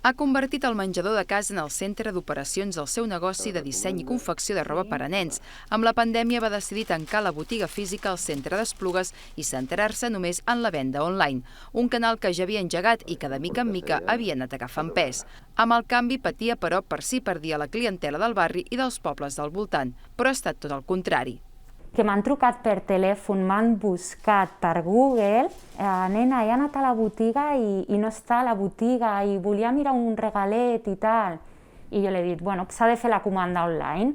Ha convertit el menjador de casa en el centre d'operacions del seu negoci de disseny i confecció de roba per a nens. Amb la pandèmia va decidir tancar la botiga física al centre d'Esplugues i centrar-se només en la venda online, un canal que ja havia engegat i que de mica en mica havia anat agafant pes. Amb el canvi patia, però, per si perdia la clientela del barri i dels pobles del voltant, però ha estat tot el contrari. Que m'han trucat per telèfon, m'han buscat per Google, nena, he anat a la botiga i no està a la botiga i volia mirar un regalet i tal. I jo li he dit, bueno, s'ha de fer la comanda online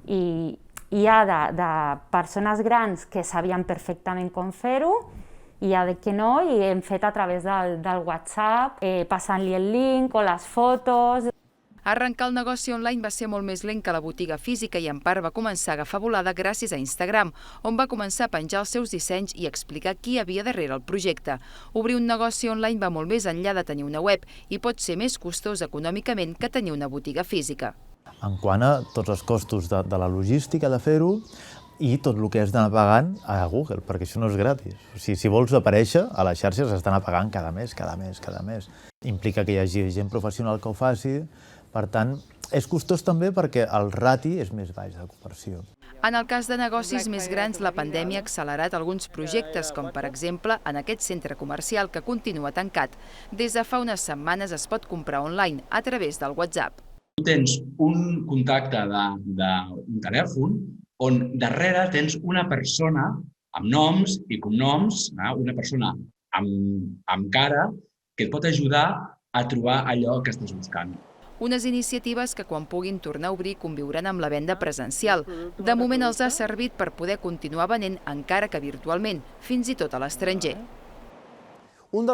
i hi ha de persones grans que sabien perfectament com fer-ho i hi ha de que no, i hem fet a través del WhatsApp, passant-li el link o les fotos. Arrencar el negoci online va ser molt més lent que la botiga física i en part va començar a agafar volada gràcies a Instagram, on va començar a penjar els seus dissenys i explicar qui hi havia darrere el projecte. Obrir un negoci online va molt més enllà de tenir una web i pot ser més costós econòmicament que tenir una botiga física. En quant a tots els costos de la logística de fer-ho i tot el que has d'anar pagant a Google, perquè això no és gratis. O sigui, si vols aparèixer a les xarxes has d'anar pagant cada mes. Implica que hi hagi gent professional que ho faci. Per tant, és costós també perquè el rati és més baix de conversió. En el cas de negocis més grans, la pandèmia ha accelerat alguns projectes, com per exemple en aquest centre comercial que continua tancat. Des de fa unes setmanes es pot comprar online a través del WhatsApp. Tu tens un contacte d'un telèfon on darrere tens una persona amb noms i cognoms, una persona amb cara que et pot ajudar a trobar allò que estàs buscant. Unes iniciatives que quan puguin tornar a obrir conviuran amb la venda presencial. De moment els ha servit per poder continuar venent encara que virtualment, fins i tot a l'estranger.